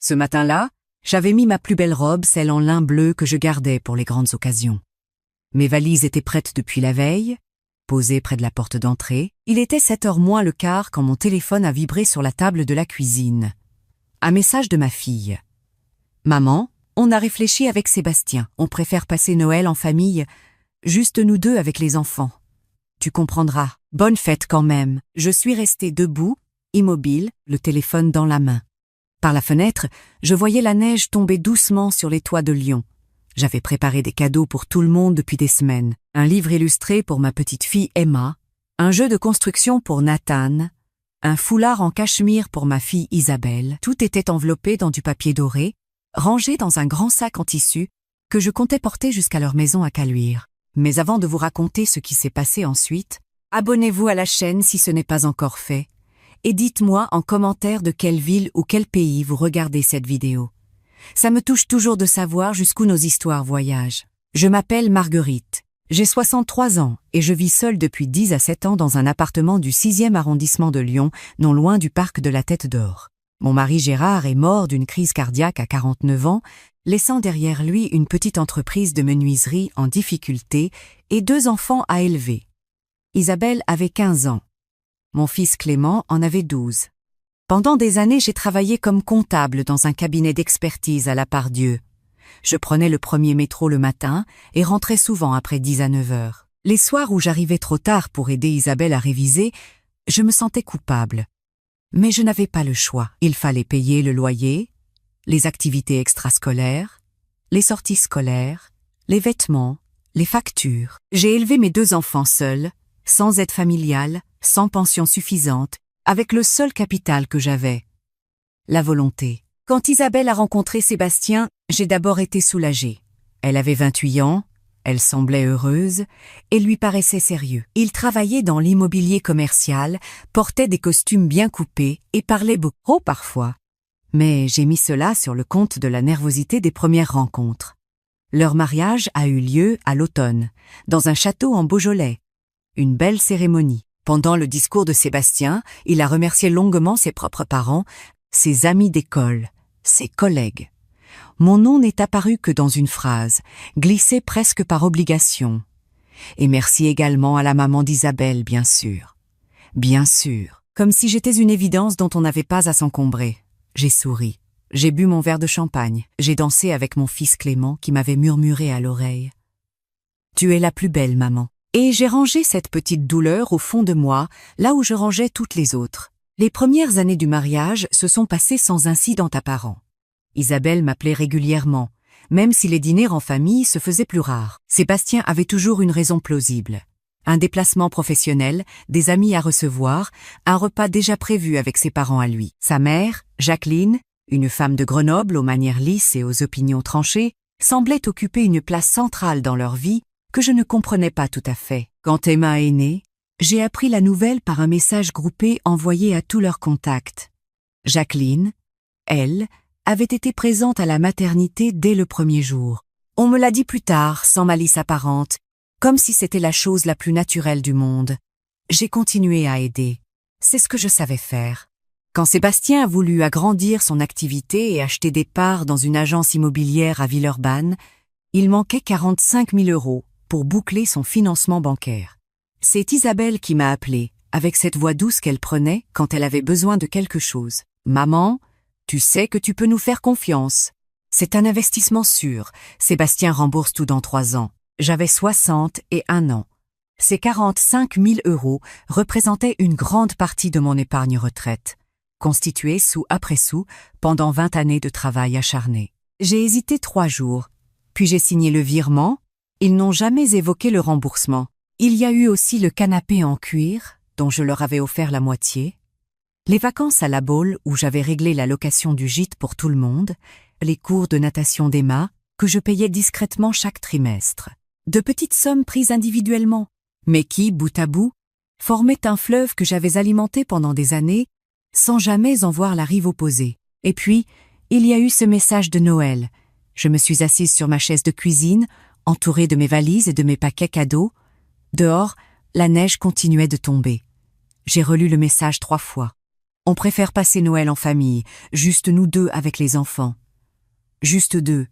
Ce matin-là, j'avais mis ma plus belle robe, celle en lin bleu que je gardais pour les grandes occasions. Mes valises étaient prêtes depuis la veille, posées près de la porte d'entrée. Il était 7h moins le quart quand mon téléphone a vibré sur la table de la cuisine. Un message de ma fille. « Maman, on a réfléchi avec Sébastien. On préfère passer Noël en famille, juste nous deux avec les enfants. Tu comprendras. Bonne fête quand même. » Je suis restée debout, immobile, le téléphone dans la main. Par la fenêtre, je voyais la neige tomber doucement sur les toits de Lyon. J'avais préparé des cadeaux pour tout le monde depuis des semaines. Un livre illustré pour ma petite fille Emma, un jeu de construction pour Nathan, un foulard en cachemire pour ma fille Isabelle. Tout était enveloppé dans du papier doré, rangé dans un grand sac en tissu que je comptais porter jusqu'à leur maison à Caluire. Mais avant de vous raconter ce qui s'est passé ensuite, abonnez-vous à la chaîne si ce n'est pas encore fait, et dites-moi en commentaire de quelle ville ou quel pays vous regardez cette vidéo. Ça me touche toujours de savoir jusqu'où nos histoires voyagent. Je m'appelle Marguerite. J'ai 63 ans et je vis seule depuis 10 à 7 ans dans un appartement du 6e arrondissement de Lyon, non loin du parc de la Tête d'Or. Mon mari Gérard est mort d'une crise cardiaque à 49 ans, laissant derrière lui une petite entreprise de menuiserie en difficulté et 2 enfants à élever. Isabelle avait 15 ans. Mon fils Clément en avait 12. Pendant des années, j'ai travaillé comme comptable dans un cabinet d'expertise à la Part-Dieu. Je prenais le premier métro le matin et rentrais souvent après 10 à 9 heures. Les soirs où j'arrivais trop tard pour aider Isabelle à réviser, je me sentais coupable. Mais je n'avais pas le choix. Il fallait payer le loyer, les activités extrascolaires, les sorties scolaires, les vêtements, les factures. J'ai élevé mes 2 enfants seuls, sans aide familiale, sans pension suffisante, avec le seul capital que j'avais, la volonté. Quand Isabelle a rencontré Sébastien, j'ai d'abord été soulagée. Elle avait 28 ans, elle semblait heureuse et lui paraissait sérieux. Il travaillait dans l'immobilier commercial, portait des costumes bien coupés et parlait beaucoup parfois. Mais j'ai mis cela sur le compte de la nervosité des premières rencontres. Leur mariage a eu lieu à l'automne, dans un château en Beaujolais. Une belle cérémonie. Pendant le discours de Sébastien, il a remercié longuement ses propres parents, ses amis d'école, ses collègues. Mon nom n'est apparu que dans une phrase, glissée presque par obligation. Et merci également à la maman d'Isabelle, bien sûr. Bien sûr, comme si j'étais une évidence dont on n'avait pas à s'encombrer. J'ai souri. J'ai bu mon verre de champagne. J'ai dansé avec mon fils Clément qui m'avait murmuré à l'oreille. « Tu es la plus belle, maman. » Et j'ai rangé cette petite douleur au fond de moi, là où je rangeais toutes les autres. Les premières années du mariage se sont passées sans incident apparent. Isabelle m'appelait régulièrement, même si les dîners en famille se faisaient plus rares. Sébastien avait toujours une raison plausible. Un déplacement professionnel, des amis à recevoir, un repas déjà prévu avec ses parents à lui. Sa mère, Jacqueline, une femme de Grenoble aux manières lisses et aux opinions tranchées, semblait occuper une place centrale dans leur vie, que je ne comprenais pas tout à fait. Quand Emma est née, j'ai appris la nouvelle par un message groupé envoyé à tous leurs contacts. Jacqueline, elle, avait été présente à la maternité dès le premier jour. On me l'a dit plus tard, sans malice apparente, comme si c'était la chose la plus naturelle du monde. J'ai continué à aider. C'est ce que je savais faire. Quand Sébastien a voulu agrandir son activité et acheter des parts dans une agence immobilière à Villeurbanne, il manquait 45 000 € pour boucler son financement bancaire. C'est Isabelle qui m'a appelée, avec cette voix douce qu'elle prenait quand elle avait besoin de quelque chose. « Maman, tu sais que tu peux nous faire confiance. C'est un investissement sûr. Sébastien rembourse tout dans 3 ans. » J'avais 61 ans. Ces 45 000 € représentaient une grande partie de mon épargne retraite, constituée sou après sou pendant 20 années de travail acharné. J'ai hésité 3 jours, puis j'ai signé le virement. Ils n'ont jamais évoqué le remboursement. Il y a eu aussi le canapé en cuir, dont je leur avais offert la moitié, les vacances à La Baule où j'avais réglé la location du gîte pour tout le monde, les cours de natation d'Emma, que je payais discrètement chaque trimestre. De petites sommes prises individuellement, mais qui, bout à bout, formaient un fleuve que j'avais alimenté pendant des années, sans jamais en voir la rive opposée. Et puis, il y a eu ce message de Noël. Je me suis assise sur ma chaise de cuisine, entourée de mes valises et de mes paquets cadeaux. Dehors, la neige continuait de tomber. J'ai relu le message 3 fois. On préfère passer Noël en famille, juste nous deux avec les enfants. Juste deux.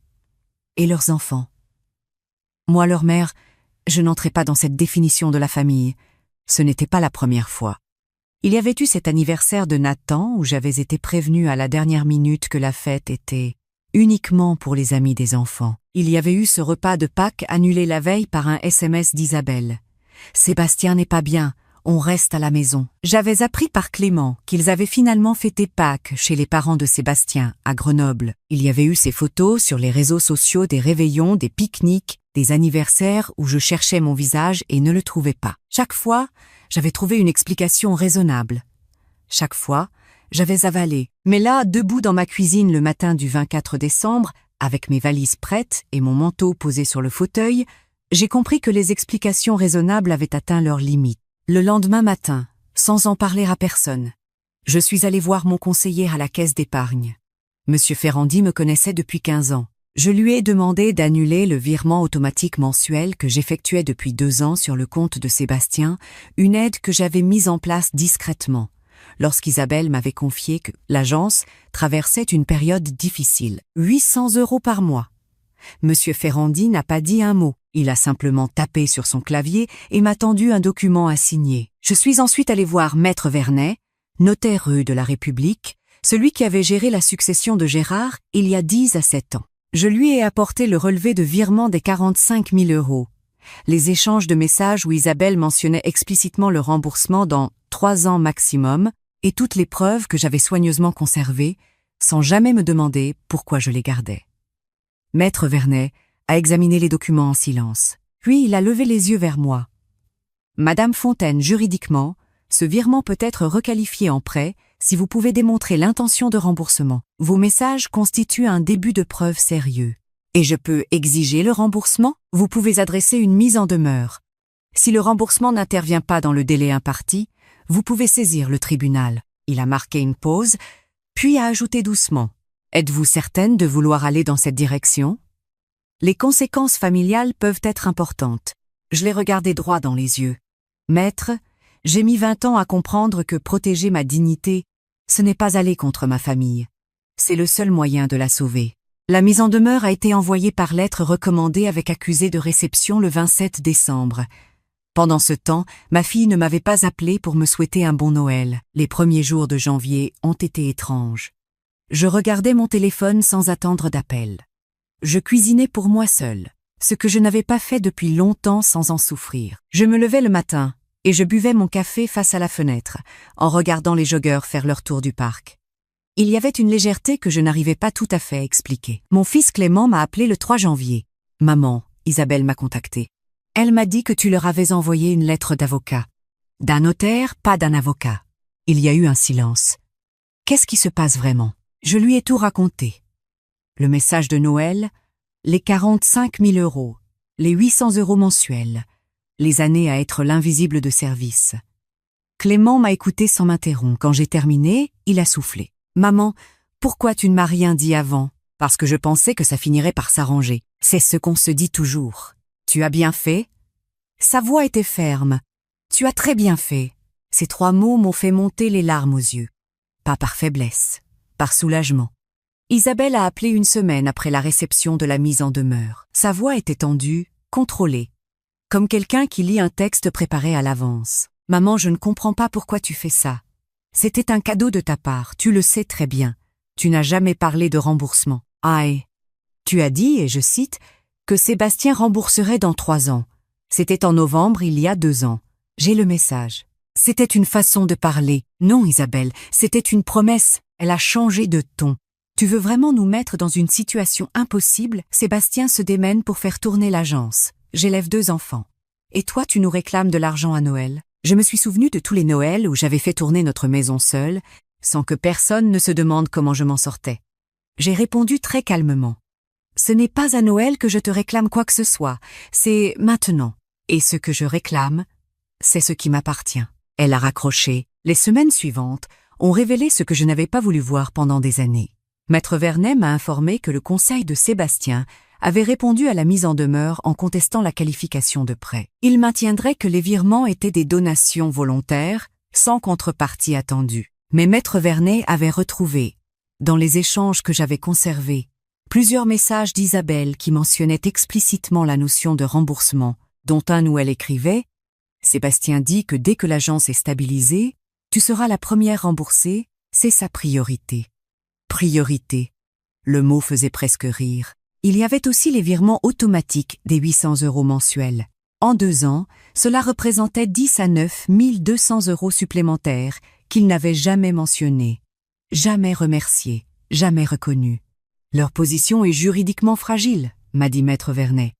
Et leurs enfants. Moi, leur mère, je n'entrais pas dans cette définition de la famille. Ce n'était pas la première fois. Il y avait eu cet anniversaire de Nathan où j'avais été prévenue à la dernière minute que la fête était uniquement pour les amis des enfants. Il y avait eu ce repas de Pâques annulé la veille par un SMS d'Isabelle. « Sébastien n'est pas bien, on reste à la maison. » J'avais appris par Clément qu'ils avaient finalement fêté Pâques chez les parents de Sébastien, à Grenoble. Il y avait eu ces photos sur les réseaux sociaux des réveillons, des pique-niques, des anniversaires où je cherchais mon visage et ne le trouvais pas. Chaque fois, j'avais trouvé une explication raisonnable. Chaque fois, j'avais avalé. Mais là, debout dans ma cuisine le matin du 24 décembre, avec mes valises prêtes et mon manteau posé sur le fauteuil, j'ai compris que les explications raisonnables avaient atteint leurs limites. Le lendemain matin, sans en parler à personne, je suis allée voir mon conseiller à la caisse d'épargne. Monsieur Ferrandi me connaissait depuis 15 ans. Je lui ai demandé d'annuler le virement automatique mensuel que j'effectuais depuis 2 ans sur le compte de Sébastien, une aide que j'avais mise en place discrètement, lorsqu'Isabelle m'avait confié que l'agence traversait une période difficile. 800 € par mois. Monsieur Ferrandi n'a pas dit un mot. Il a simplement tapé sur son clavier et m'a tendu un document à signer. Je suis ensuite allée voir Maître Vernet, notaire rue de la République, celui qui avait géré la succession de Gérard il y a 10 à 7 ans. Je lui ai apporté le relevé de virement des 45 000 €, les échanges de messages où Isabelle mentionnait explicitement le remboursement dans 3 ans maximum et toutes les preuves que j'avais soigneusement conservées, sans jamais me demander pourquoi je les gardais. Maître Vernet a examiné les documents en silence. Puis il a levé les yeux vers moi. « Madame Fontaine, juridiquement, ce virement peut être requalifié en prêt si vous pouvez démontrer l'intention de remboursement. Vos messages constituent un début de preuve sérieux. Et je peux exiger le remboursement? Vous pouvez adresser une mise en demeure. Si le remboursement n'intervient pas dans le délai imparti, vous pouvez saisir le tribunal. » Il a marqué une pause, puis a ajouté doucement. « Êtes-vous certaine de vouloir aller dans cette direction? Les conséquences familiales peuvent être importantes. » Je l'ai regardé droit dans les yeux. « Maître, j'ai mis 20 ans à comprendre que protéger ma dignité, ce n'est pas aller contre ma famille. C'est le seul moyen de la sauver. » La mise en demeure a été envoyée par lettre recommandée avec accusé de réception le 27 décembre. Pendant ce temps, ma fille ne m'avait pas appelé pour me souhaiter un bon Noël. Les premiers jours de janvier ont été étranges. Je regardais mon téléphone sans attendre d'appel. Je cuisinais pour moi seule, ce que je n'avais pas fait depuis longtemps sans en souffrir. Je me levais le matin et je buvais mon café face à la fenêtre, en regardant les joggeurs faire leur tour du parc. Il y avait une légèreté que je n'arrivais pas tout à fait à expliquer. Mon fils Clément m'a appelé le 3 janvier. « Maman, Isabelle m'a contacté. Elle m'a dit que tu leur avais envoyé une lettre d'avocat. D'un notaire, pas d'un avocat. » Il y a eu un silence. Qu'est-ce qui se passe vraiment? Je lui ai tout raconté. Le message de Noël, les 45 000 €, les 800 € mensuels, les années à être l'invisible de service. Clément m'a écouté sans m'interrompre. Quand j'ai terminé, il a soufflé. « Maman, pourquoi tu ne m'as rien dit avant? Parce que je pensais que ça finirait par s'arranger. C'est ce qu'on se dit toujours. Tu as bien fait? » Sa voix était ferme. « Tu as très bien fait. » Ces 3 mots m'ont fait monter les larmes aux yeux. Pas par faiblesse, par soulagement. Isabelle a appelé une semaine après la réception de la mise en demeure. Sa voix était tendue, contrôlée, comme quelqu'un qui lit un texte préparé à l'avance. « Maman, je ne comprends pas pourquoi tu fais ça. C'était un cadeau de ta part, tu le sais très bien. Tu n'as jamais parlé de remboursement. Aïe. Tu as dit, et je cite, que Sébastien rembourserait dans 3 ans. C'était en novembre, il y a 2 ans. J'ai le message. C'était une façon de parler. Non, Isabelle, c'était une promesse. Elle a changé de ton. Tu veux vraiment nous mettre dans une situation impossible? Sébastien se démène pour faire tourner l'agence. J'élève 2 enfants. Et toi, tu nous réclames de l'argent à Noël? Je me suis souvenu de tous les Noëls où j'avais fait tourner notre maison seule, sans que personne ne se demande comment je m'en sortais. J'ai répondu très calmement. Ce n'est pas à Noël que je te réclame quoi que ce soit, c'est maintenant. Et ce que je réclame, c'est ce qui m'appartient. Elle a raccroché. Les semaines suivantes ont révélé ce que je n'avais pas voulu voir pendant des années. Maître Vernet m'a informé que le conseil de Sébastien avait répondu à la mise en demeure en contestant la qualification de prêt. Il maintiendrait que les virements étaient des donations volontaires, sans contrepartie attendue. Mais Maître Vernet avait retrouvé, dans les échanges que j'avais conservés, plusieurs messages d'Isabelle qui mentionnaient explicitement la notion de remboursement, dont un où elle écrivait « Sébastien dit que dès que l'agence est stabilisée, tu seras la première remboursée, c'est sa priorité. » Priorité. Le mot faisait presque rire. Il y avait aussi les virements automatiques des 800 € mensuels. En 2 ans, cela représentait 10 à 9 200 € supplémentaires qu'ils n'avaient jamais mentionnés, jamais remerciés, jamais reconnus. Leur position est juridiquement fragile, m'a dit Maître Vernet.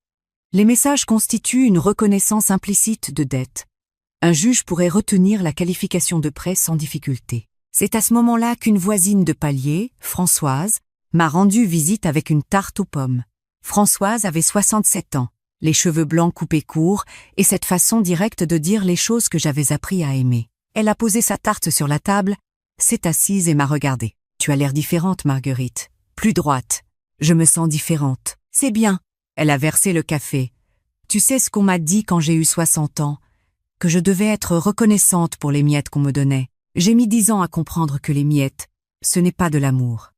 Les messages constituent une reconnaissance implicite de dette. Un juge pourrait retenir la qualification de prêt sans difficulté. C'est à ce moment-là qu'une voisine de palier, Françoise, m'a rendu visite avec une tarte aux pommes. Françoise avait 67 ans, les cheveux blancs coupés courts et cette façon directe de dire les choses que j'avais appris à aimer. Elle a posé sa tarte sur la table, s'est assise et m'a regardée. « Tu as l'air différente, Marguerite. Plus droite. Je me sens différente. C'est bien. » Elle a versé le café. « Tu sais ce qu'on m'a dit quand j'ai eu 60 ans? Que je devais être reconnaissante pour les miettes qu'on me donnait. J'ai mis 10 ans à comprendre que les miettes, ce n'est pas de l'amour.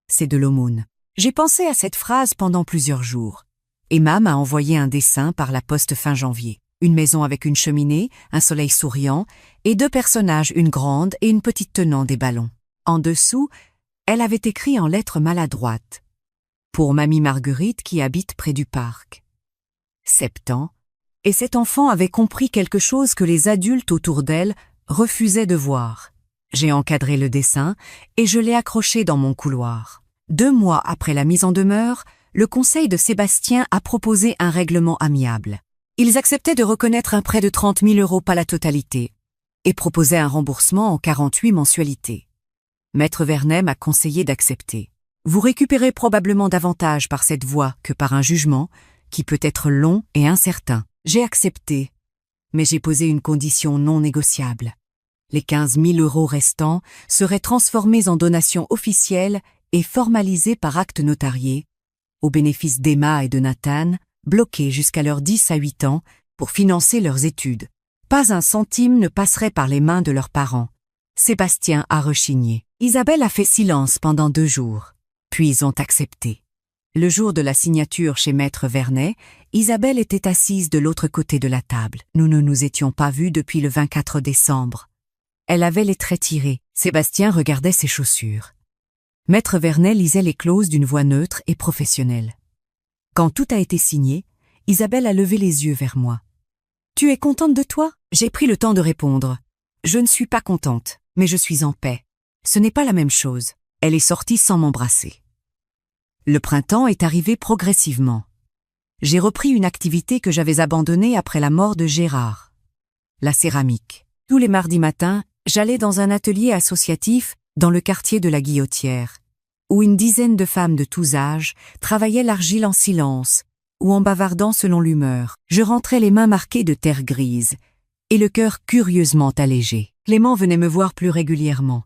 C'est de l'aumône. » J'ai pensé à cette phrase pendant plusieurs jours. Emma m'a envoyé un dessin par la poste fin janvier. Une maison avec une cheminée, un soleil souriant, et 2 personnages, une grande et une petite tenant des ballons. En dessous, elle avait écrit en lettres maladroites. Pour mamie Marguerite qui habite près du parc. 7 ans, et cet enfant avait compris quelque chose que les adultes autour d'elle refusaient de voir. J'ai encadré le dessin et je l'ai accroché dans mon couloir. 2 mois après la mise en demeure, le conseil de Sébastien a proposé un règlement amiable. Ils acceptaient de reconnaître un prêt de 30 000 €, pas la totalité, et proposaient un remboursement en 48 mensualités. Maître Vernet m'a conseillé d'accepter. Vous récupérez probablement davantage par cette voie que par un jugement, qui peut être long et incertain. J'ai accepté, mais j'ai posé une condition non négociable. Les 15 000 € restants seraient transformés en donations officielles et formalisés par acte notarié, au bénéfice d'Emma et de Nathan, bloqués jusqu'à leurs 10 à 8 ans pour financer leurs études. Pas un centime ne passerait par les mains de leurs parents. Sébastien a rechigné. Isabelle a fait silence pendant 2 jours, puis ont accepté. Le jour de la signature chez Maître Vernet, Isabelle était assise de l'autre côté de la table. Nous ne nous étions pas vus depuis le 24 décembre. Elle avait les traits tirés. Sébastien regardait ses chaussures. Maître Vernet lisait les clauses d'une voix neutre et professionnelle. Quand tout a été signé, Isabelle a levé les yeux vers moi. « Tu es contente de toi ?» J'ai pris le temps de répondre. « Je ne suis pas contente, mais je suis en paix. Ce n'est pas la même chose. » Elle est sortie sans m'embrasser. Le printemps est arrivé progressivement. J'ai repris une activité que j'avais abandonnée après la mort de Gérard. La céramique. Tous les mardis matins, j'allais dans un atelier associatif dans le quartier de la Guillotière, où une dizaine de femmes de tous âges travaillaient l'argile en silence ou en bavardant selon l'humeur. Je rentrais les mains marquées de terre grise et le cœur curieusement allégé. Clément venait me voir plus régulièrement.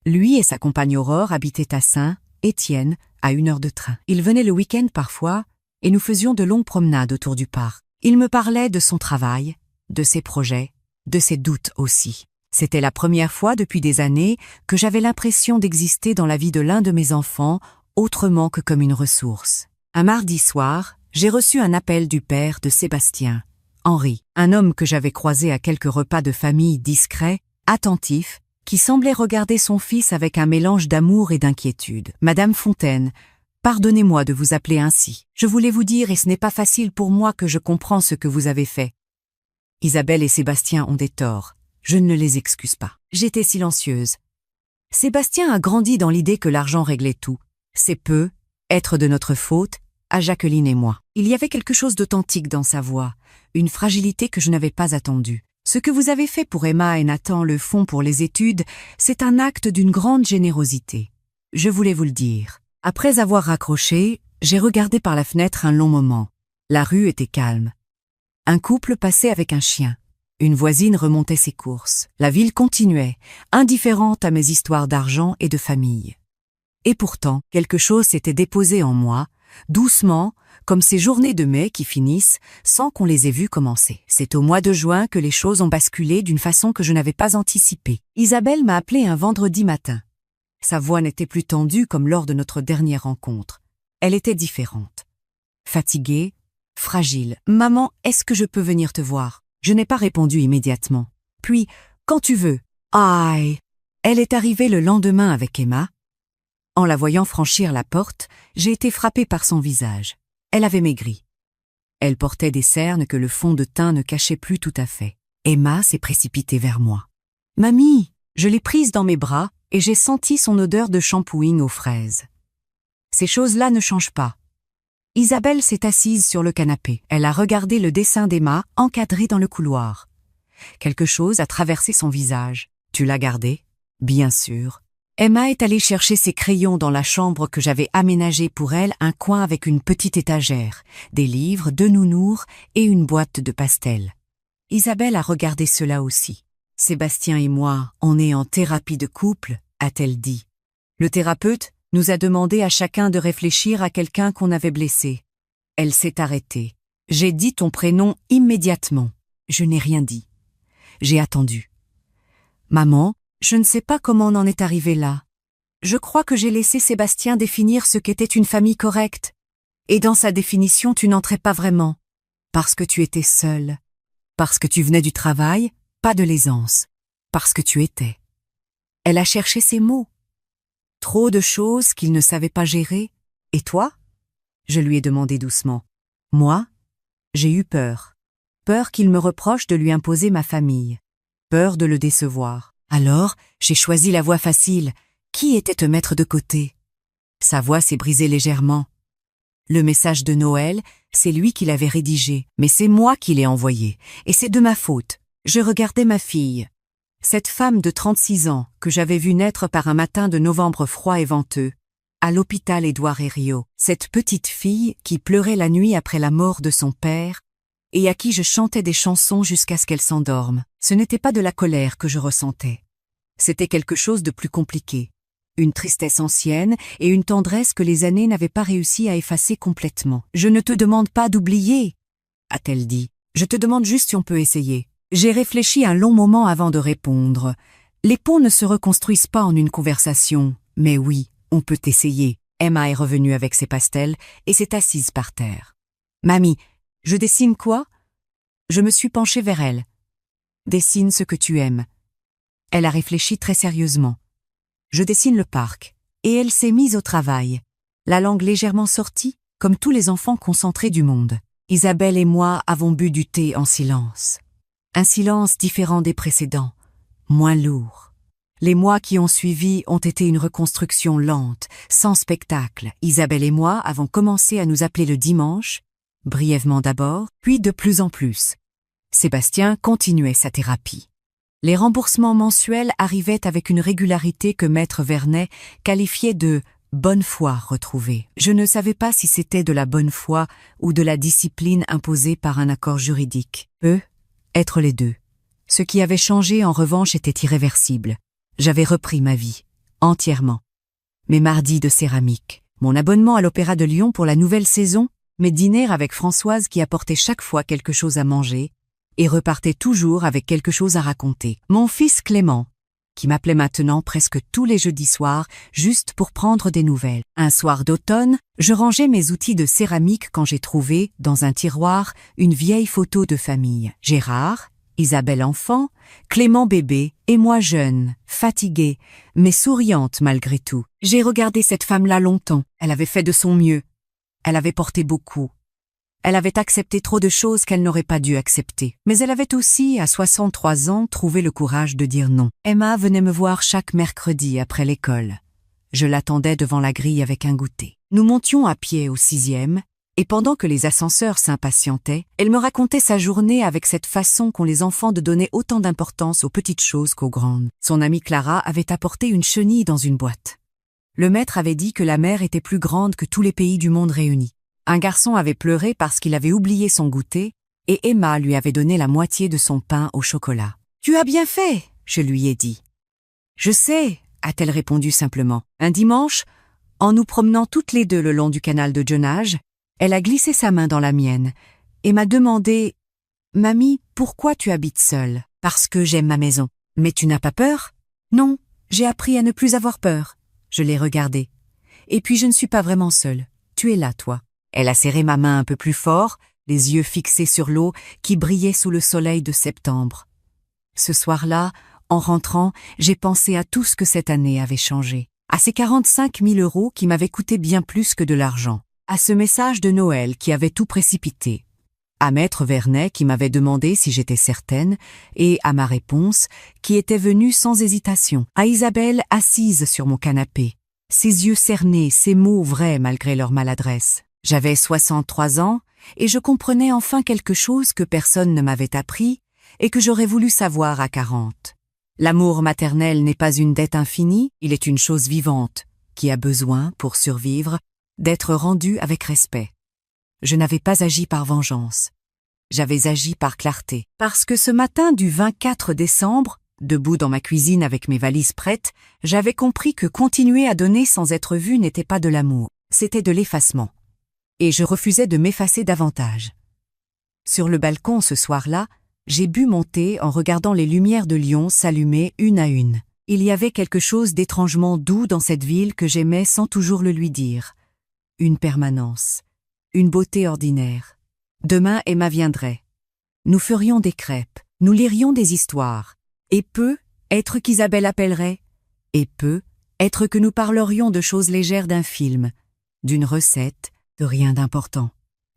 Lui et sa compagne Aurore habitaient à Saint-Étienne, à 1 heure de train. Il venait le week-end parfois et nous faisions de longues promenades autour du parc. Il me parlait de son travail, de ses projets, de ses doutes aussi. C'était la première fois depuis des années que j'avais l'impression d'exister dans la vie de l'un de mes enfants autrement que comme une ressource. Un mardi soir, j'ai reçu un appel du père de Sébastien, Henri, un homme que j'avais croisé à quelques repas de famille discrets, attentif, qui semblait regarder son fils avec un mélange d'amour et d'inquiétude. « Madame Fontaine, pardonnez-moi de vous appeler ainsi. Je voulais vous dire, et ce n'est pas facile pour moi que je comprends ce que vous avez fait. Isabelle et Sébastien ont des torts. Je ne les excuse pas. » J'étais silencieuse. Sébastien a grandi dans l'idée que l'argent réglait tout. C'est peu, être de notre faute, à Jacqueline et moi. Il y avait quelque chose d'authentique dans sa voix, une fragilité que je n'avais pas attendue. Ce que vous avez fait pour Emma et Nathan le font pour les études, c'est un acte d'une grande générosité. Je voulais vous le dire. Après avoir raccroché, j'ai regardé par la fenêtre un long moment. La rue était calme. Un couple passait avec un chien. Une voisine remontait ses courses. La ville continuait, indifférente à mes histoires d'argent et de famille. Et pourtant, quelque chose s'était déposé en moi, doucement, comme ces journées de mai qui finissent sans qu'on les ait vues commencer. C'est au mois de juin que les choses ont basculé d'une façon que je n'avais pas anticipée. Isabelle m'a appelé un vendredi matin. Sa voix n'était plus tendue comme lors de notre dernière rencontre. Elle était différente. Fatiguée, fragile. « Maman, est-ce que je peux venir te voir ?» Je n'ai pas répondu immédiatement. Puis, « Quand tu veux. » Aïe. Elle est arrivée le lendemain avec Emma. En la voyant franchir la porte, j'ai été frappée par son visage. Elle avait maigri. Elle portait des cernes que le fond de teint ne cachait plus tout à fait. Emma s'est précipitée vers moi. « Mamie !» Je l'ai prise dans mes bras et j'ai senti son odeur de shampooing aux fraises. Ces choses-là ne changent pas. Isabelle s'est assise sur le canapé. Elle a regardé le dessin d'Emma encadré dans le couloir. Quelque chose a traversé son visage. « Tu l'as gardé ?»« Bien sûr. » Emma est allée chercher ses crayons dans la chambre que j'avais aménagée pour elle, un coin avec une petite étagère, des livres, 2 nounours et une boîte de pastels. Isabelle a regardé cela aussi. « Sébastien et moi, on est en thérapie de couple », a-t-elle dit. Le thérapeute nous a demandé à chacun de réfléchir à quelqu'un qu'on avait blessé. Elle s'est arrêtée. J'ai dit ton prénom immédiatement. Je n'ai rien dit. J'ai attendu. Maman, je ne sais pas comment on en est arrivé là. Je crois que j'ai laissé Sébastien définir ce qu'était une famille correcte. Et dans sa définition, tu n'entrais pas vraiment. Parce que tu étais seule. Parce que tu venais du travail, pas de l'aisance. Parce que tu étais. Elle a cherché ses mots. Trop de choses qu'il ne savait pas gérer. Et toi ? Je lui ai demandé doucement. Moi ? J'ai eu peur. Peur qu'il me reproche de lui imposer ma famille. Peur de le décevoir. Alors, j'ai choisi la voie facile. Qui était te mettre de côté ? Sa voix s'est brisée légèrement. Le message de Noël, c'est lui qui l'avait rédigé, mais c'est moi qui l'ai envoyé. Et c'est de ma faute. Je regardais ma fille. Cette femme de 36 ans, que j'avais vue naître par un matin de novembre froid et venteux, à l'hôpital Édouard Herriot. Cette petite fille qui pleurait la nuit après la mort de son père, et à qui je chantais des chansons jusqu'à ce qu'elle s'endorme. Ce n'était pas de la colère que je ressentais. C'était quelque chose de plus compliqué. Une tristesse ancienne et une tendresse que les années n'avaient pas réussi à effacer complètement. « Je ne te demande pas d'oublier, » a-t-elle dit. « Je te demande juste si on peut essayer. » J'ai réfléchi un long moment avant de répondre. Les ponts ne se reconstruisent pas en une conversation, mais oui, on peut essayer. Emma est revenue avec ses pastels et s'est assise par terre. « Mamie, je dessine quoi ?» Je me suis penchée vers elle. « Dessine ce que tu aimes. » Elle a réfléchi très sérieusement. « Je dessine le parc. » Et elle s'est mise au travail. La langue légèrement sortie, comme tous les enfants concentrés du monde. Isabelle et moi avons bu du thé en silence. Un silence différent des précédents, moins lourd. Les mois qui ont suivi ont été une reconstruction lente, sans spectacle. Isabelle et moi avons commencé à nous appeler le dimanche, brièvement d'abord, puis de plus en plus. Sébastien continuait sa thérapie. Les remboursements mensuels arrivaient avec une régularité que Maître Vernet qualifiait de « bonne foi retrouvée ». Je ne savais pas si c'était de la bonne foi ou de la discipline imposée par un accord juridique. Être les deux. Ce qui avait changé, en revanche, était irréversible. J'avais repris ma vie, entièrement. Mes mardis de céramique, mon abonnement à l'Opéra de Lyon pour la nouvelle saison, mes dîners avec Françoise qui apportait chaque fois quelque chose à manger et repartait toujours avec quelque chose à raconter. Mon fils Clément, qui m'appelait maintenant presque tous les jeudis soirs juste pour prendre des nouvelles. Un soir d'automne, je rangeais mes outils de céramique quand j'ai trouvé, dans un tiroir, une vieille photo de famille. Gérard, Isabelle enfant, Clément bébé et moi jeune, fatiguée, mais souriante malgré tout. J'ai regardé cette femme-là longtemps. Elle avait fait de son mieux. Elle avait porté beaucoup. Elle avait accepté trop de choses qu'elle n'aurait pas dû accepter. Mais elle avait aussi, à 63 ans, trouvé le courage de dire non. Emma venait me voir chaque mercredi après l'école. Je l'attendais devant la grille avec un goûter. Nous montions à pied au 6e, et pendant que les ascenseurs s'impatientaient, elle me racontait sa journée avec cette façon qu'ont les enfants de donner autant d'importance aux petites choses qu'aux grandes. Son amie Clara avait apporté une chenille dans une boîte. Le maître avait dit que la mer était plus grande que tous les pays du monde réunis. Un garçon avait pleuré parce qu'il avait oublié son goûter, et Emma lui avait donné la moitié de son pain au chocolat. « Tu as bien fait !» je lui ai dit. « Je sais !» a-t-elle répondu simplement. Un dimanche, En nous promenant toutes les deux le long du canal de Jonage, elle a glissé sa main dans la mienne et m'a demandé « Mamie, pourquoi tu habites seule ?»« Parce que j'aime ma maison. »« Mais tu n'as pas peur ?»« Non, j'ai appris à ne plus avoir peur. » Je l'ai regardée. « Et puis je ne suis pas vraiment seule. Tu es là, toi. » Elle a serré ma main un peu plus fort, les yeux fixés sur l'eau qui brillait sous le soleil de septembre. Ce soir-là, en rentrant, j'ai pensé à tout ce que cette année avait changé. À ces 45 000 € qui m'avaient coûté bien plus que de l'argent. À ce message de Noël qui avait tout précipité. À Maître Vernet qui m'avait demandé si j'étais certaine, et à ma réponse qui était venue sans hésitation. À Isabelle assise sur mon canapé, ses yeux cernés, ses mots vrais malgré leur maladresse. J'avais 63 ans et je comprenais enfin quelque chose que personne ne m'avait appris et que j'aurais voulu savoir à 40. L'amour maternel n'est pas une dette infinie, il est une chose vivante, qui a besoin, pour survivre, d'être rendue avec respect. Je n'avais pas agi par vengeance. J'avais agi par clarté. Parce que ce matin du 24 décembre, debout dans ma cuisine avec mes valises prêtes, j'avais compris que continuer à donner sans être vu n'était pas de l'amour, c'était de l'effacement. Et je refusais de m'effacer davantage. Sur le balcon ce soir-là, j'ai bu mon thé en regardant les lumières de Lyon s'allumer une à une. Il y avait quelque chose d'étrangement doux dans cette ville que j'aimais sans toujours le lui dire. Une permanence, une beauté ordinaire. Demain, Emma viendrait. Nous ferions des crêpes, nous lirions des histoires. Et peu, être qu'Isabelle appellerait. Et peu, être que nous parlerions de choses légères d'un film, d'une recette, de rien d'important.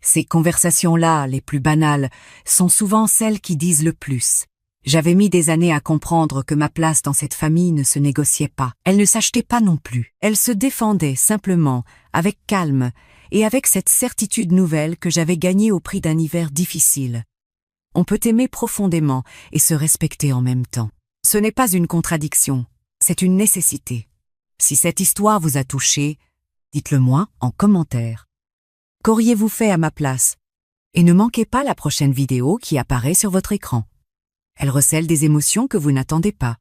Ces conversations-là, les plus banales, sont souvent celles qui disent le plus. J'avais mis des années à comprendre que ma place dans cette famille ne se négociait pas. Elle ne s'achetait pas non plus. Elle se défendait simplement, avec calme, et avec cette certitude nouvelle que j'avais gagnée au prix d'un hiver difficile. On peut aimer profondément et se respecter en même temps. Ce n'est pas une contradiction, c'est une nécessité. Si cette histoire vous a touché, dites-le moi en commentaire. Qu'auriez-vous fait à ma place? Et ne manquez pas la prochaine vidéo qui apparaît sur votre écran. Elle recèle des émotions que vous n'attendez pas.